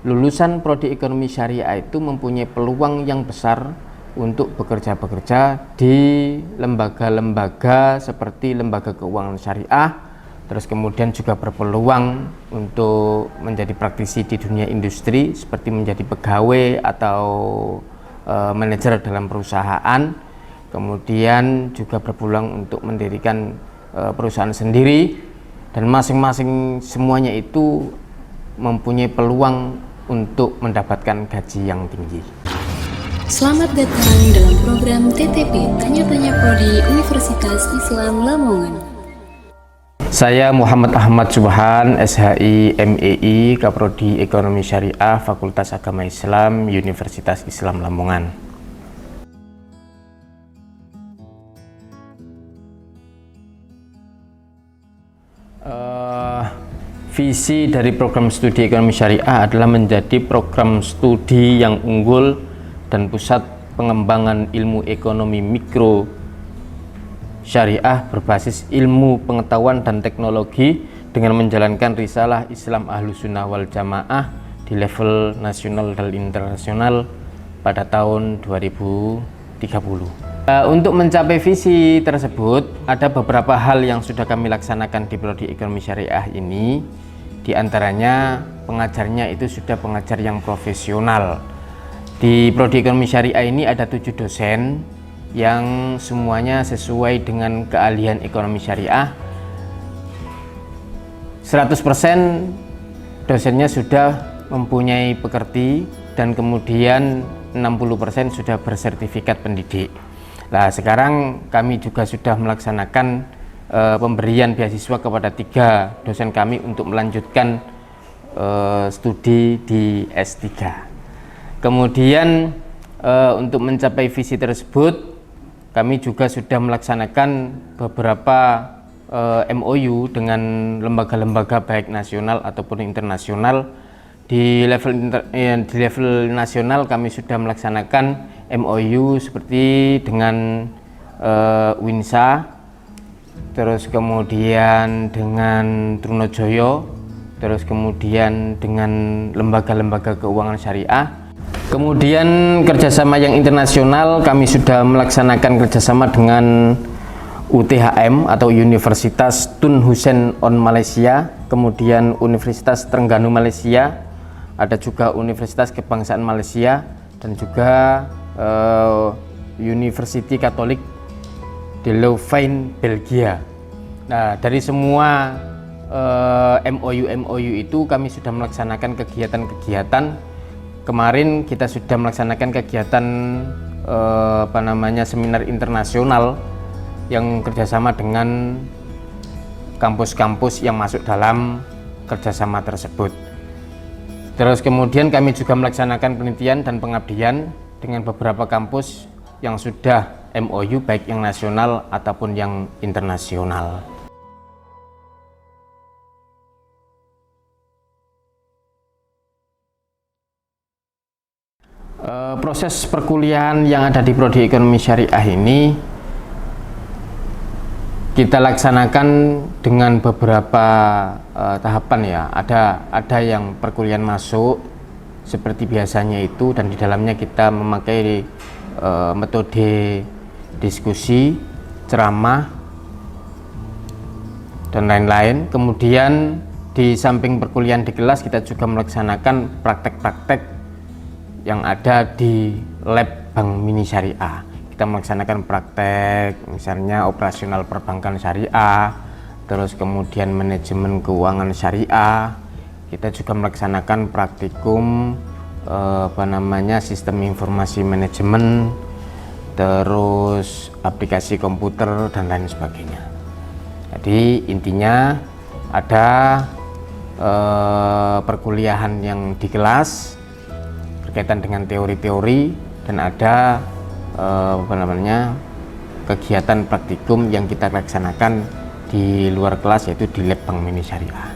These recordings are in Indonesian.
lulusan prodi ekonomi syariah itu mempunyai peluang yang besar untuk bekerja di lembaga-lembaga seperti lembaga keuangan syariah, terus kemudian juga berpeluang untuk menjadi praktisi di dunia industri seperti menjadi pegawai atau manajer dalam perusahaan, kemudian juga berpeluang untuk mendirikan perusahaan sendiri, dan masing-masing semuanya itu mempunyai peluang untuk mendapatkan gaji yang tinggi. Selamat datang dalam program TTP Tanya-Tanya Prodi Universitas Islam Lamongan. Saya Muhammad Ahmad Subhan, SHI MEI, Kaprodi Ekonomi Syariah, Fakultas Agama Islam, Universitas Islam Lamongan. Visi dari program studi ekonomi syariah adalah menjadi program studi yang unggul dan pusat pengembangan ilmu ekonomi mikro syariah berbasis ilmu pengetahuan dan teknologi dengan menjalankan risalah Islam Ahlussunnah wal Jamaah di level nasional dan internasional pada tahun 2030. Untuk mencapai visi tersebut, ada beberapa hal yang sudah kami laksanakan di Prodi Ekonomi Syariah ini. Di antaranya, pengajarnya itu sudah pengajar yang profesional. Di Prodi Ekonomi Syariah ini ada 7 dosen yang semuanya sesuai dengan keahlian ekonomi syariah. 100% dosennya sudah mempunyai pekerti dan kemudian 60% sudah bersertifikat pendidik. Nah, sekarang kami juga sudah melaksanakan pemberian beasiswa kepada 3 dosen kami untuk melanjutkan studi di S3. Kemudian untuk mencapai visi tersebut, kami juga sudah melaksanakan beberapa MOU dengan lembaga-lembaga baik nasional ataupun internasional. Di level nasional kami sudah melaksanakan MOU seperti dengan Winsa, terus kemudian dengan Trunojoyo, terus kemudian dengan lembaga-lembaga keuangan syariah. Kemudian kerjasama yang internasional kami sudah melaksanakan kerjasama dengan UTHM atau Universitas Tun Hussein on Malaysia, kemudian Universitas Terengganu Malaysia, ada juga Universitas Kebangsaan Malaysia, dan juga University Katolik di Leuven, Belgia. Nah, dari semua MOU itu kami sudah melaksanakan kegiatan-kegiatan. Kemarin kita sudah melaksanakan kegiatan seminar internasional yang kerjasama dengan kampus-kampus yang masuk dalam kerjasama tersebut. Terus kemudian kami juga melaksanakan penelitian dan pengabdian dengan beberapa kampus yang sudah MOU baik yang nasional ataupun yang internasional. Proses perkuliahan yang ada di Prodi Ekonomi Syariah ini kita laksanakan dengan beberapa tahapan ya. Ada yang perkuliahan masuk seperti biasanya itu, dan di dalamnya kita memakai metode diskusi, ceramah, dan lain-lain. Kemudian di samping perkuliahan di kelas, kita juga melaksanakan praktek-praktek yang ada di lab Bank Mini Syariah. Kita melaksanakan praktek misalnya operasional perbankan syariah, terus kemudian manajemen keuangan syariah. Kita juga melaksanakan praktikum sistem informasi manajemen, terus aplikasi komputer dan lain sebagainya. Jadi intinya ada perkuliahan yang di kelas berkaitan dengan teori-teori, dan ada kegiatan praktikum yang kita laksanakan di luar kelas, yaitu di lab Bank Mini Syariah.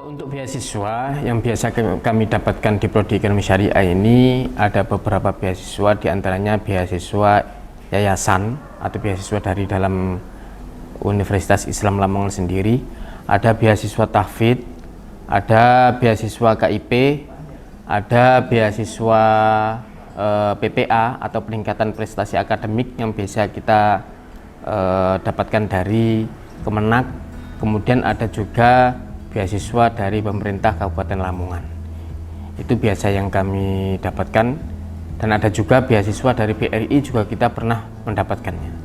Untuk beasiswa yang biasa kami dapatkan di Prodi Ekonomi Syariah ini, ada beberapa beasiswa, diantaranya beasiswa yayasan atau beasiswa dari dalam Universitas Islam Lamongan sendiri, ada beasiswa tahfidz, ada beasiswa KIP, ada beasiswa PPA atau peningkatan prestasi akademik yang biasa kita dapatkan dari Kemenak. Kemudian ada juga beasiswa dari pemerintah Kabupaten Lamongan. Itu biasa yang kami dapatkan, dan ada juga beasiswa dari BRI juga kita pernah mendapatkannya.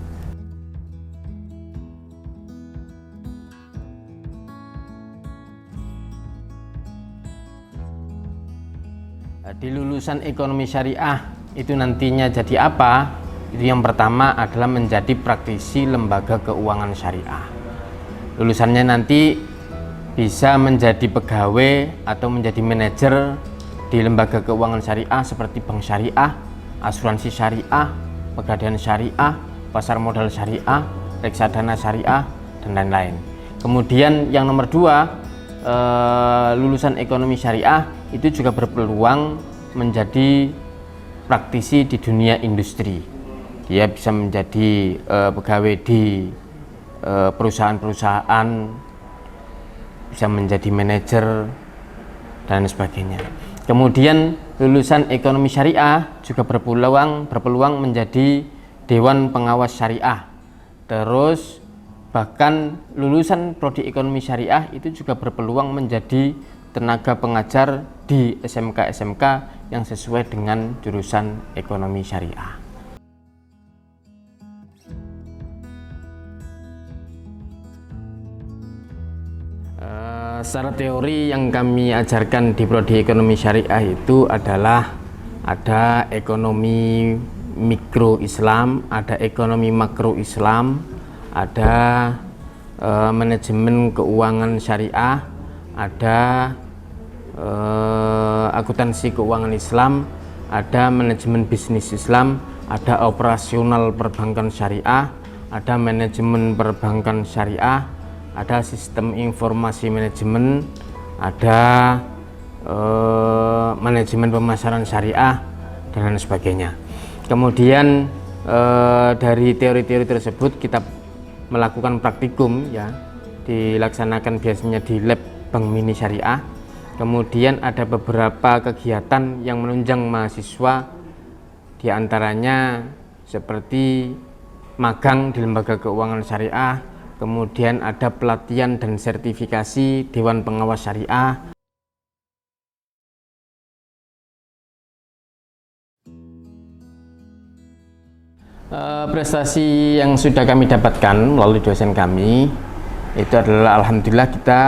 Di lulusan ekonomi syariah itu nantinya jadi apa? Itu yang pertama adalah menjadi praktisi lembaga keuangan syariah. Lulusannya nanti bisa menjadi pegawai atau menjadi manajer di lembaga keuangan syariah seperti bank syariah, asuransi syariah, pegadaian syariah, pasar modal syariah, reksadana syariah, dan lain-lain. Kemudian yang nomor dua, lulusan ekonomi syariah itu juga berpeluang menjadi praktisi di dunia industri. Dia bisa menjadi pegawai di perusahaan-perusahaan, bisa menjadi manajer dan sebagainya. Kemudian lulusan ekonomi syariah juga berpeluang menjadi dewan pengawas syariah. Terus bahkan lulusan prodi ekonomi syariah itu juga berpeluang menjadi tenaga pengajar di SMK-SMK yang sesuai dengan jurusan ekonomi syariah. Secara teori yang kami ajarkan di prodi ekonomi syariah itu adalah ada ekonomi mikro Islam, ada ekonomi makro Islam, ada manajemen keuangan syariah, ada akuntansi keuangan Islam, ada manajemen bisnis Islam, ada operasional perbankan syariah, ada manajemen perbankan syariah, ada sistem informasi manajemen, ada manajemen pemasaran syariah, dan lain sebagainya. Kemudian dari teori-teori tersebut kita melakukan praktikum, ya, dilaksanakan biasanya di lab Bank Mini Syariah. Kemudian ada beberapa kegiatan yang menunjang mahasiswa, diantaranya seperti magang di lembaga keuangan syariah, kemudian ada pelatihan dan sertifikasi Dewan Pengawas Syariah. Prestasi yang sudah kami dapatkan melalui dosen kami itu adalah alhamdulillah kita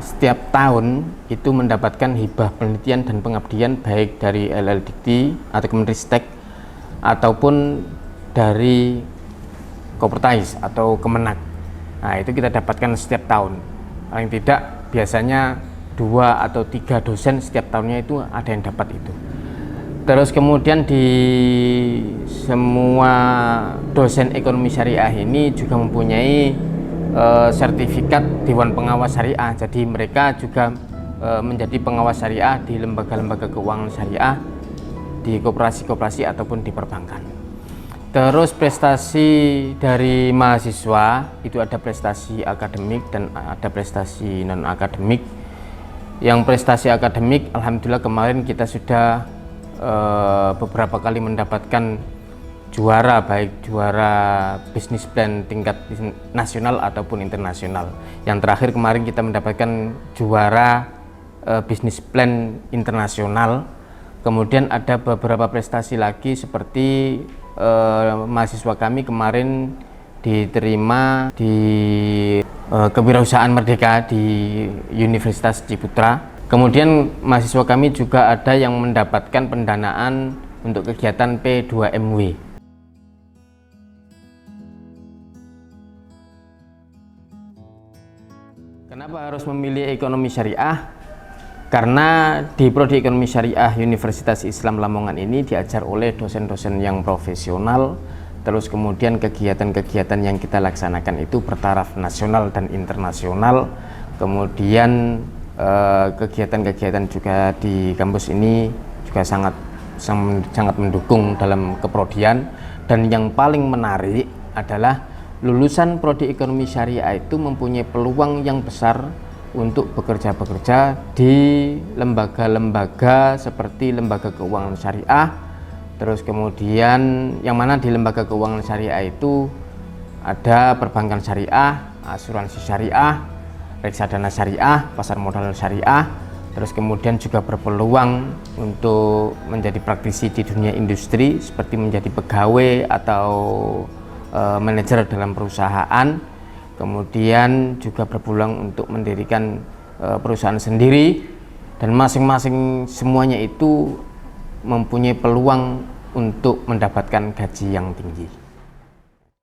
setiap tahun itu mendapatkan hibah penelitian dan pengabdian baik dari LLDikti atau Kemenristek ataupun dari Kopertais atau Kemenak. Nah, itu kita dapatkan setiap tahun. Paling tidak biasanya 2 atau 3 dosen setiap tahunnya itu ada yang dapat itu. Terus kemudian di semua dosen ekonomi syariah ini juga mempunyai sertifikat Dewan Pengawas Syariah. Jadi mereka juga menjadi pengawas syariah di lembaga-lembaga keuangan syariah, di koperasi-koperasi ataupun di perbankan. Terus prestasi dari mahasiswa itu ada prestasi akademik dan ada prestasi non akademik. Yang prestasi akademik, alhamdulillah kemarin kita sudah beberapa kali mendapatkan juara, baik juara bisnis plan tingkat nasional ataupun internasional. Yang terakhir kemarin kita mendapatkan juara bisnis plan internasional. Kemudian ada beberapa prestasi lagi seperti mahasiswa kami kemarin diterima di Kewirausahaan Merdeka di Universitas Ciputra. Kemudian mahasiswa kami juga ada yang mendapatkan pendanaan untuk kegiatan P2MW. Kenapa harus memilih ekonomi syariah? Karena di prodi ekonomi syariah Universitas Islam Lamongan ini diajar oleh dosen-dosen yang profesional. Terus kemudian kegiatan-kegiatan yang kita laksanakan itu bertaraf nasional dan internasional. Kemudian kegiatan-kegiatan juga di kampus ini juga sangat mendukung dalam keprodian. Dan yang paling menarik adalah lulusan prodi ekonomi syariah itu mempunyai peluang yang besar untuk bekerja di lembaga-lembaga seperti lembaga keuangan syariah. Terus kemudian yang mana di lembaga keuangan syariah itu ada perbankan syariah, asuransi syariah, reksadana syariah, pasar modal syariah. Terus kemudian juga berpeluang untuk menjadi praktisi di dunia industri seperti menjadi pegawai atau manajer dalam perusahaan. Kemudian juga berpeluang untuk mendirikan perusahaan sendiri, dan masing-masing semuanya itu mempunyai peluang untuk mendapatkan gaji yang tinggi.